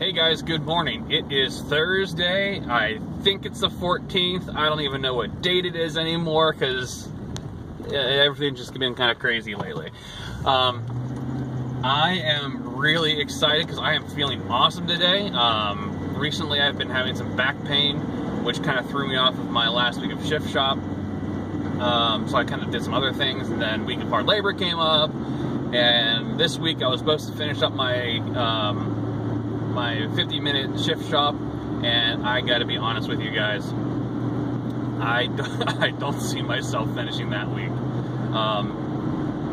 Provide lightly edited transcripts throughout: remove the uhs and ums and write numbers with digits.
Hey guys, good morning. It is Thursday. I think it's the 14th. I don't even know what date it is anymore because everything's just been kind of crazy lately. I am really excited because I am feeling awesome today. Recently I've been having some back pain, which kind of threw me off of my last week of shift shop. So I kind of did some other things, and then week of hard labor came up, and this week I was supposed to finish up my my 50-minute shift shop, and I gotta be honest with you guys, I don't see myself finishing that week.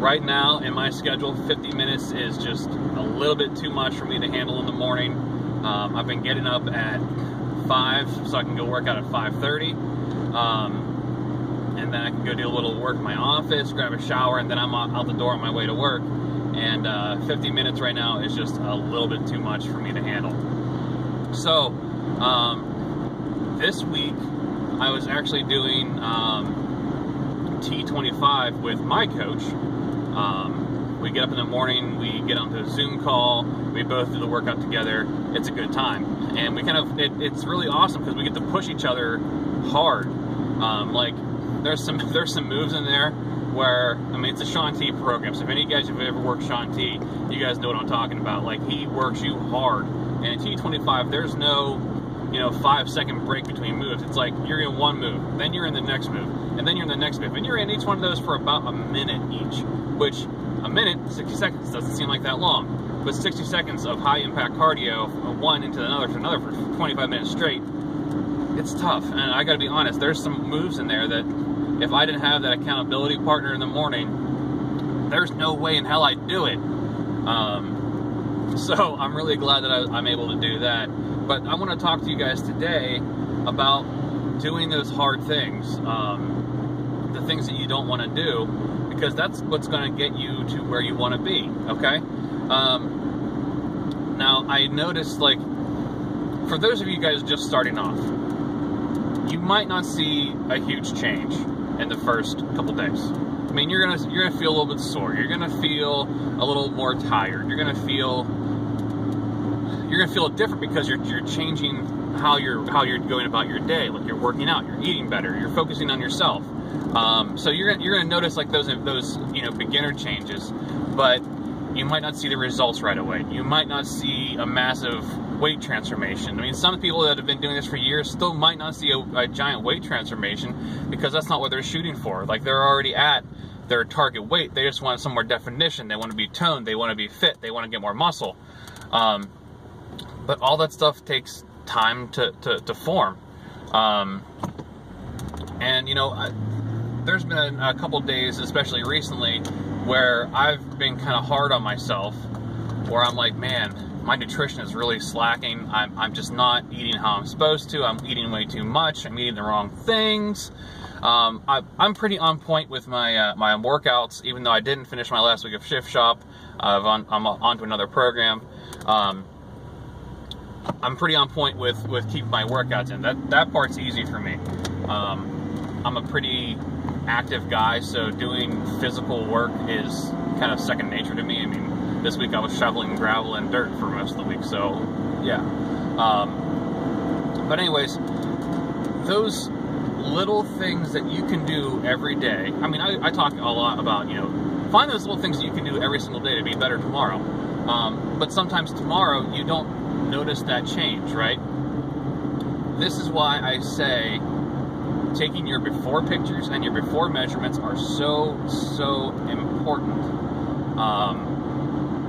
Right now in my schedule, 50 minutes is just a little bit too much for me to handle in the morning. I've been getting up at 5 so I can go work out at 5:30, and then I can go do a little work in my office, grab a shower, and then I'm out the door on my way to work. And 50 minutes right now is just a little bit too much for me to handle. So this week I was actually doing T25 with my coach. We get up in the morning, we get onto a Zoom call, we both do the workout together. It's a good time, and we kind of it's really awesome because we get to push each other hard. Like there's some moves in there where, I mean, it's a Shaun T program, so if any of you guys have ever worked Shaun T, you guys know what I'm talking about. Like, he works you hard. And in T25, there's no, 5-second break between moves. It's like, you're in one move, then you're in the next move, and then you're in the next move. And you're in each one of those for about a minute each, which a minute, 60 seconds, doesn't seem like that long. But 60 seconds of high-impact cardio, one into another to another for 25 minutes straight, it's tough. And I gotta be honest, there's some moves in there that, if I didn't have that accountability partner in the morning, there's no way in hell I'd do it. So I'm really glad that I'm able to do that. But I want to talk to you guys today about doing those hard things, the things that you don't want to do, because that's what's going to get you to where you want to be, okay? Now, I noticed, like, for those of you guys just starting off, you might not see a huge change in the first couple days. I mean, you're gonna feel a little bit sore. You're gonna feel a little more tired. You're gonna feel different because you're changing how you're going about your day. Like, you're working out, you're eating better, you're focusing on yourself. So you're gonna notice like those beginner changes, but you might not see the results right away. You might not see a massive weight transformation. I mean, some people that have been doing this for years still might not see a giant weight transformation because that's not what they're shooting for. Like, they're already at their target weight. They just want some more definition. They want to be toned. They want to be fit. They want to get more muscle. But all that stuff takes time to form. And, there's been a couple days, especially recently, where I've been kind of hard on myself, where I'm like, man, my nutrition is really slacking. I'm just not eating how I'm supposed to. I'm eating way too much. I'm eating the wrong things. I'm pretty on point with my my workouts, even though I didn't finish my last week of shift shop. I'm on to another program. I'm pretty on point with keeping my workouts in. That part's easy for me. I'm a pretty active guy, so doing physical work is kind of second nature to me. I mean, this week I was shoveling gravel and dirt for most of the week, so yeah. But anyways, those little things that you can do every day. I mean, I talk a lot about, find those little things that you can do every single day to be better tomorrow. But sometimes tomorrow you don't notice that change, right? This is why I say taking your before pictures and your before measurements are so important.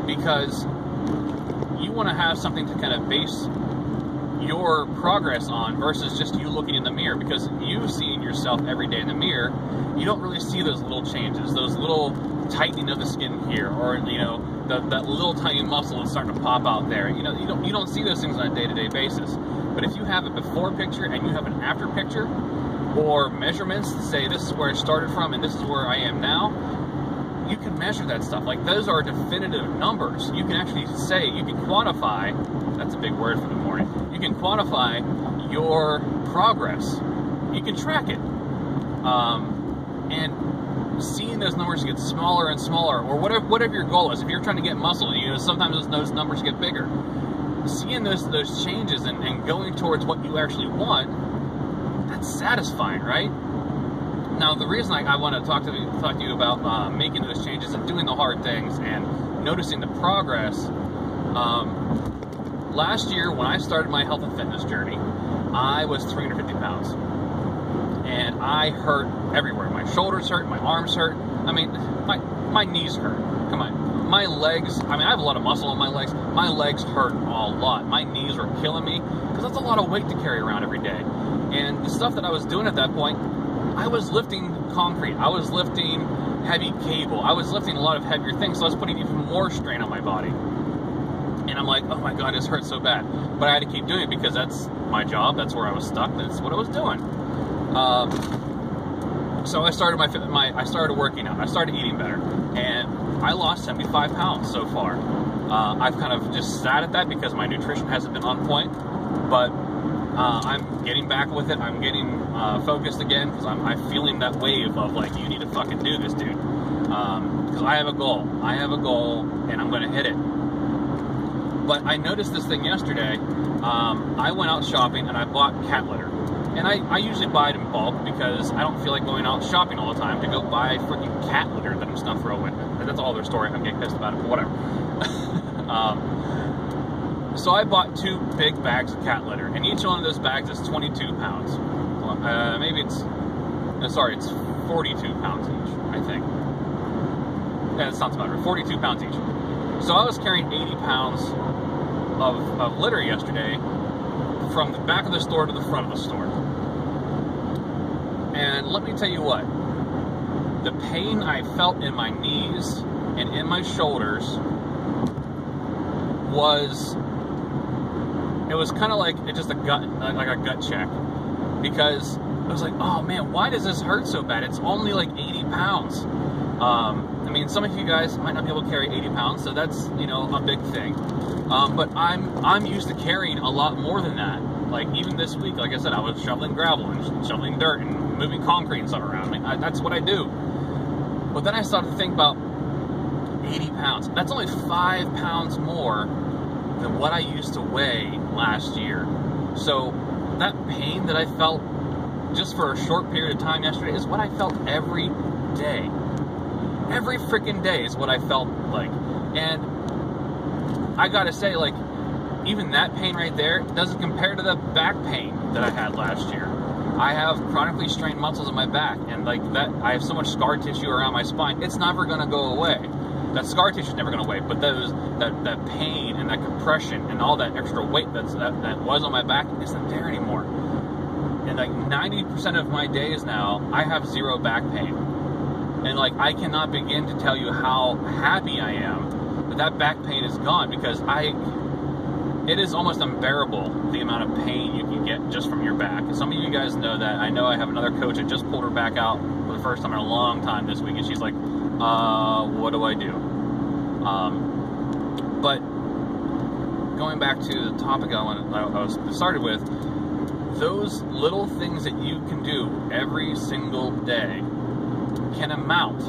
Because you want to have something to kind of base your progress on versus just you looking in the mirror, because you seeing yourself every day in the mirror, you don't really see those little changes, those little tightening of the skin here, or that little tiny muscle that's starting to pop out there. You don't see those things on a day-to-day basis. But if you have a before picture and you have an after picture, or measurements to say this is where I started from and this is where I am now, you can measure that stuff. Like, those are definitive numbers. You can actually say, you can quantify, that's a big word for the morning, you can quantify your progress. You can track it. And seeing those numbers get smaller and smaller, or whatever your goal is. If you're trying to get muscle, sometimes those numbers get bigger. seeing those changes and going towards what you actually want, that's satisfying, right? Now, the reason I want to talk to you about making those changes and doing the hard things and noticing the progress. Last year, when I started my health and fitness journey, I was 350 pounds. And I hurt everywhere. My shoulders hurt, my arms hurt. I mean, my knees hurt. Come on. My legs, I mean, I have a lot of muscle on my legs. My legs hurt a lot. My knees were killing me because that's a lot of weight to carry around every day. And the stuff that I was doing at that point, I was lifting concrete. I was lifting heavy cable. I was lifting a lot of heavier things, so I was putting even more strain on my body. And I'm like, oh my God, this hurts so bad. But I had to keep doing it because that's my job. That's where I was stuck. That's what I was doing. So I started I started working out. I started eating better, and I lost 75 pounds so far. I've kind of just sat at that because my nutrition hasn't been on point, but I'm getting back with it. I'm getting focused again because I'm feeling that wave of like, you need to fucking do this, dude. Because I have a goal. I have a goal, and I'm going to hit it. But I noticed this thing yesterday. I went out shopping and I bought cat litter. And I usually buy it in bulk because I don't feel like going out shopping all the time to go buy freaking cat litter that I'm just gonna throw away. That's all their story. I'm getting pissed about it, but whatever. So I bought 2 big bags of cat litter, and each one of those bags is 22 pounds. Maybe it's 42 pounds each, I think. Yeah, that sounds about right. 42 pounds each. So I was carrying 80 pounds of litter yesterday from the back of the store to the front of the store. And let me tell you what, the pain I felt in my knees and in my shoulders was kind of like just a gut check, because I was like, oh man, why does this hurt so bad? It's only like 80 pounds. I mean, some of you guys might not be able to carry 80 pounds, so that's, a big thing. But I'm used to carrying a lot more than that. Like, even this week, like I said, I was shoveling gravel and shoveling dirt and moving concrete and stuff around. I mean, that's what I do. But then I started to think about 80 pounds. That's only 5 pounds more than what I used to weigh last year. So that pain that I felt just for a short period of time yesterday is what I felt every day. Every freaking day is what I felt like. And I gotta say, like, even that pain right there doesn't compare to the back pain that I had last year. I have chronically strained muscles in my back, and like that, I have so much scar tissue around my spine, it's never gonna go away. That scar tissue is never gonna away, but that pain and that compression and all that extra weight that was on my back isn't there anymore. And like 90% of my days now, I have 0 back pain. And like, I cannot begin to tell you how happy I am that back pain is gone, because it is almost unbearable the amount of pain you can get just from your back. Some of you guys know that. I know I have another coach that just pulled her back out for the first time in a long time this week, and she's like, what do I do? But going back to the topic I started with, those little things that you can do every single day can amount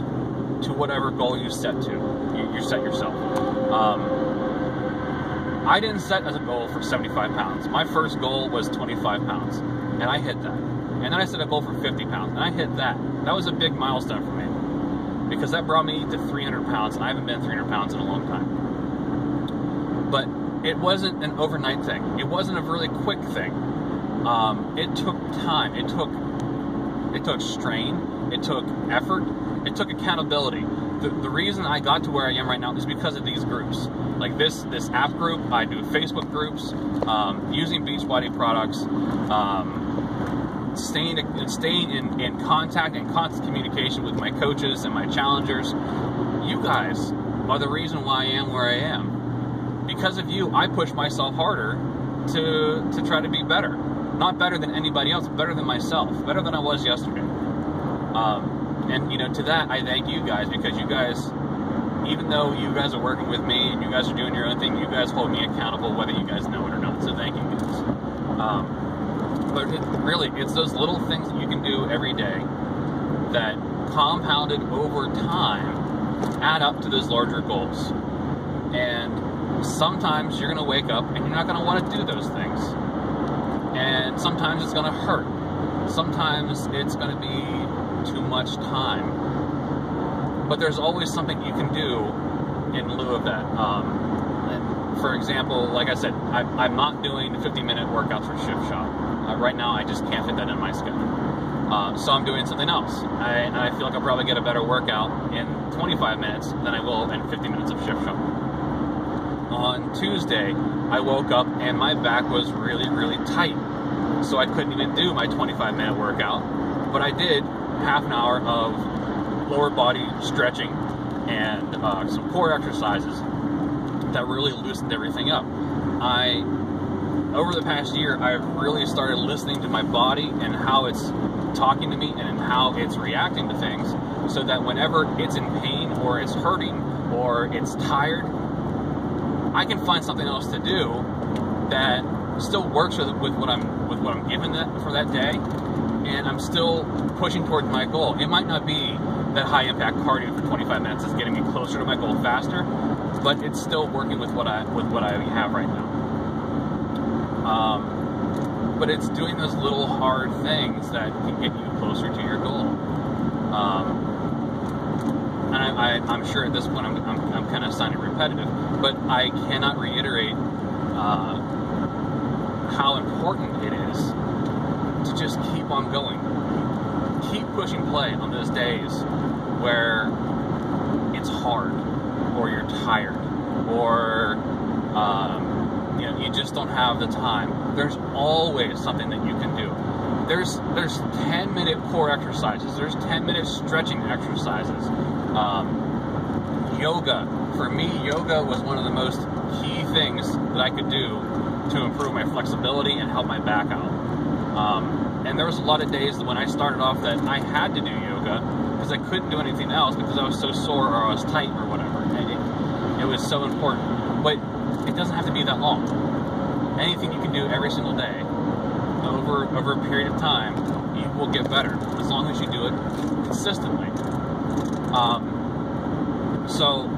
to whatever goal you set yourself. I didn't set as a goal for 75 pounds. My first goal was 25 pounds, and I hit that. And then I set a goal for 50 pounds, and I hit that. That was a big milestone for me, because that brought me to 300 pounds, and I haven't been 300 pounds in a long time. But it wasn't an overnight thing. It wasn't a really quick thing. It took time. It took strain. It took effort. It took accountability. The reason I got to where I am right now is because of these groups. Like this app group, I do Facebook groups, using Beachbody products, staying in contact and constant communication with my coaches and my challengers. You guys are the reason why I am where I am. Because of you, I push myself harder to try to be better. Not better than anybody else, better than myself, better than I was yesterday. And to that, I thank you guys, because you guys, even though you guys are working with me and you guys are doing your own thing, you guys hold me accountable whether you guys know it or not. So thank you guys. But it's those little things that you can do every day that, compounded over time, add up to those larger goals. And sometimes you're going to wake up and you're not going to want to do those things. And sometimes it's going to hurt. Sometimes it's going to be too much time. But there's always something you can do in lieu of that. For example, like I said, I'm not doing 50-minute workouts for Shift Shop. Right now, I just can't fit that in my schedule. So I'm doing something else. And I feel like I'll probably get a better workout in 25 minutes than I will in 50 minutes of Shift Shop. On Tuesday, I woke up and my back was really, really tight. So I couldn't even do my 25-minute workout. But I did half an hour of lower body stretching and some core exercises that really loosened everything up. Over the past year, I've really started listening to my body and how it's talking to me and how it's reacting to things, so that whenever it's in pain or it's hurting or it's tired, I can find something else to do that still works with what I'm given for that day, and I'm still pushing towards my goal. It might not be that high impact cardio for 25 minutes is getting me closer to my goal faster, but it's still working with what I have right now. But it's doing those little hard things that can get you closer to your goal. And I'm sure at this point I'm kind of sounding repetitive, but I cannot reiterate how important it is to just keep on going. Keep pushing play on those days where it's hard, or you're tired, or you just don't have the time. There's always something that you can do. There's 10-minute core exercises. There's 10-minute stretching exercises. Yoga. For me, yoga was one of the most key things that I could do to improve my flexibility and help my back out. And there was a lot of days that when I started off that I had to do yoga because I couldn't do anything else because I was so sore or I was tight or whatever. And it was so important. But it doesn't have to be that long. Anything you can do every single day over a period of time, you will get better as long as you do it consistently. So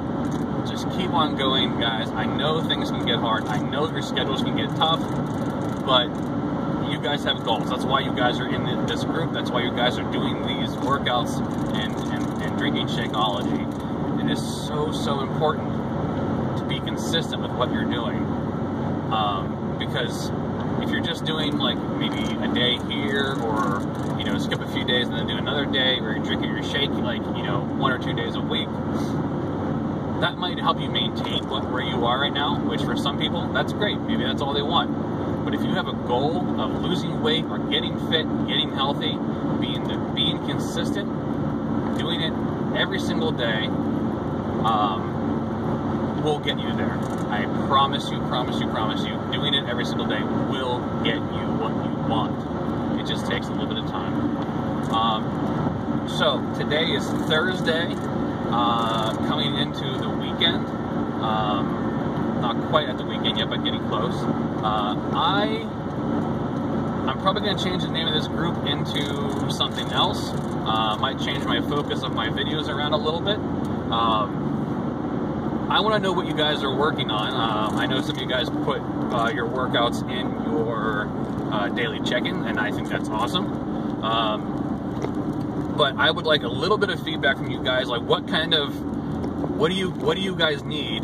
just keep on going, guys. I know things can get hard. I know your schedules can get tough, but you guys have goals. That's why you guys are in this group. That's why you guys are doing these workouts and drinking Shakeology. It is so important to be consistent with what you're doing. Because if you're just doing like maybe a day here, or skip a few days and then do another day, or you're drinking your shake like 1 or 2 days a week, that might help you maintain where you are right now, which for some people that's great. Maybe that's all they want. But if you have a goal of losing weight or getting fit, getting healthy, being consistent, doing it every single day, will get you there. I promise you. Doing it every single day will get you what you want. It just takes a little bit of time. So today is Thursday, coming into the weekend. Not quite at the weekend yet, but getting close. I'm probably going to change the name of this group into something else. Might change my focus of my videos around a little bit. I want to know what you guys are working on. I know some of you guys put your workouts in your daily check-in, and I think that's awesome. But I would like a little bit of feedback from you guys. Like, what do you guys need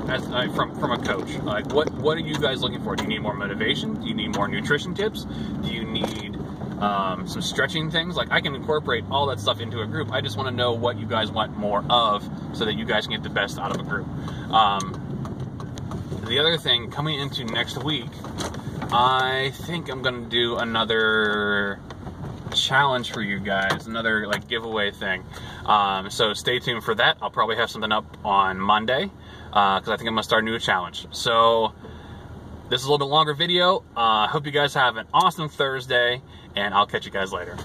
as from a coach? Like, what are you guys looking for? Do you need more motivation? Do you need more nutrition tips? Do you need some stretching things? Like, I can incorporate all that stuff into a group. I just want to know what you guys want more of, so that you guys can get the best out of a group. The other thing, coming into next week, I think I'm going to do another challenge for you guys, another like giveaway thing. So stay tuned for that. I'll probably have something up on Monday, because I think I'm going to start a new challenge. So this is a little bit longer video. Hope you guys have an awesome Thursday, and I'll catch you guys later.